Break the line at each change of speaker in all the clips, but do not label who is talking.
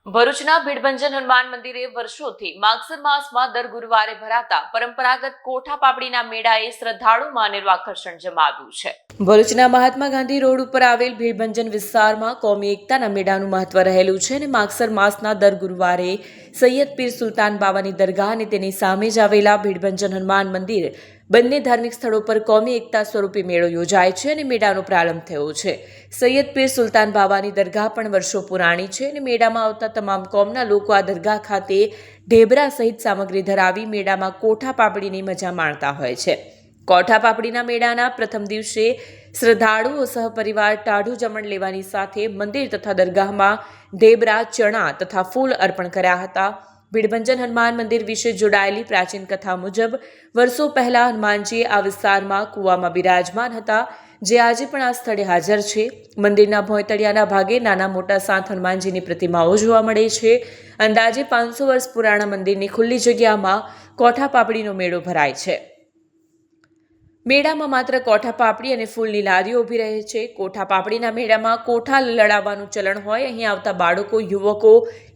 ભરૂચના ભીડભંજન હનુમાન મંદિરે વર્ષોથી માગસર માસમાં દર ગુરુવારે ભરાતા પરંપરાગત કોઠા પાપડીના મેળાએ શ્રદ્ધાળુમાં અનેરું આકર્ષણ જમાવ્યું છે। ભરૂચના મહાત્મા ગાંધી રોડ ઉપર આવેલ ભીડભંજન વિસ્તારમાં કોમી એકતાના મેળાનું મહત્વ રહેલું છે અને માગસર માસના દર ગુરુવારે સૈયદ પીર સુલતાન બાવાની દરગાહ અને તેની સામે જ આવેલા ભીડભંજન હનુમાન મંદિર બંને ધાર્મિક સ્થળો પર કોમી એકતા સ્વરૂપે મેળો યોજાય છે અને મેળાનો પ્રારંભ થયો છે। સૈયદ પીર સુલતાન બાવાની દરગાહ પણ વર્ષો પુરાણી છે અને મેળામાં આવતા તમામ કોમના લોકો આ દરગાહ ખાતે ઢેબરા સહિત સામગ્રી ધરાવી મેળામાં કોઠા પાપડીની મજા માણતા હોય છે। કોઠા પાપડીના મેળાના પ્રથમ દિવસે શ્રદ્ધાળુઓ સહપરિવાર ટાઢું જમણ લેવાની સાથે મંદિર તથા દરગાહમાં ઢેબરા, ચણા તથા ફૂલ અર્પણ કર્યા હતા। ભીડભંજન હનુમાન મંદિર વિશે જોડાયેલી પ્રાચીન કથા મુજબ વર્ષો પહેલા હનુમાનજી આ વિસ્તારમાં કૂવામાં બિરાજમાન હતા, જે આજે પણ આ સ્થળે હાજર છે। મંદિરના ભોંયતળિયાના ભાગે નાના મોટા 7 હનુમાનજીની પ્રતિમાઓ જોવા મળે છે। અંદાજે 500 વર્ષ પુરાણા મંદિરની ખુલ્લી જગ્યામાં કોઠા પાપડીનો મેળો ભરાય છે। મેળામાં માત્ર કોઠા પાપડી અને ફૂલની લારીઓ ઊભી રહે છે। કોઠા પાપડીના મેળામાં કોઠા લડાવવાનું ચલણ હોય। અહીં આવતા બાળકો, યુવકો,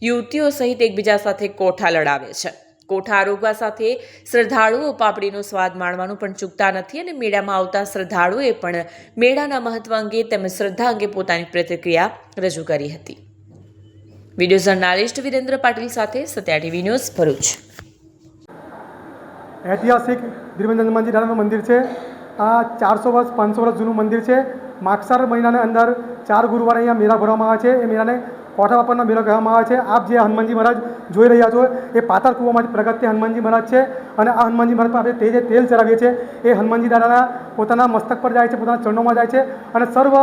યુવતીઓ સહિત એકબીજા સાથે કોઠા લડાવે છે। કોઠા આરોગવા સાથે શ્રદ્ધાળુઓ પાપડીનો સ્વાદ માણવાનું પણ ચૂકતા નથી અને મેળામાં આવતા શ્રદ્ધાળુઓએ પણ મેળાના મહત્વ અંગે તેમજ શ્રદ્ધા અંગે પોતાની પ્રતિક્રિયા રજૂ કરી હતી। વિડીયો જર્નાલિસ્ટ વિરેન્દ્ર પાટીલ સાથે સત્યા ટીવી ન્યૂઝ, ભરૂચ।
ऐतिहासिक भीडभंजन हनुमानजी दादाનું મંદિર છે। આ 400 વર્ષ 500 વર્ષ જૂનું મંદિર છે। માગસર મહિનાની અંદર 4 ગુરુવારે અહીંયા મેળા ભરવામાં આવે છે। એ મેળાને કોઠા પાપડનો મેળો કહેવામાં આવે છે। આપ જે હનુમાનજી મહારાજ જોઈ રહ્યા છો એ પાતાળ કૂવામાંથી પ્રગટ થયા હનુમાનજી મહારાજ છે અને આ હનુમાનજી મહારાજ પર આપણે તેલ ચડાવીએ છીએ। એ હનુમાનજી દાદાના પોતાના મસ્તક પર જાય છે, પોતાના ચરણોમાં જાય છે અને સર્વ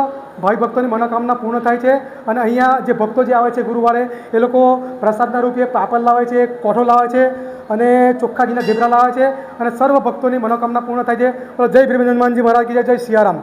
ભાઈ ભક્તોની મનોકામના પૂર્ણ થાય છે। અને અહીંયા જે ભક્તો જે આવે છે ગુરુવારે એ લોકો પ્રસાદના રૂપે પાપડ લાવે છે, કોઠો લાવે છે અને ચોખ્ખા ઘીના ઢેબરા લાવે છે અને સર્વ ભક્તોની મનોકામના પૂર્ણ થાય છે। જય ભીડભંજન હનુમાનજી મહારાજ કી જય, જય સિયારામ।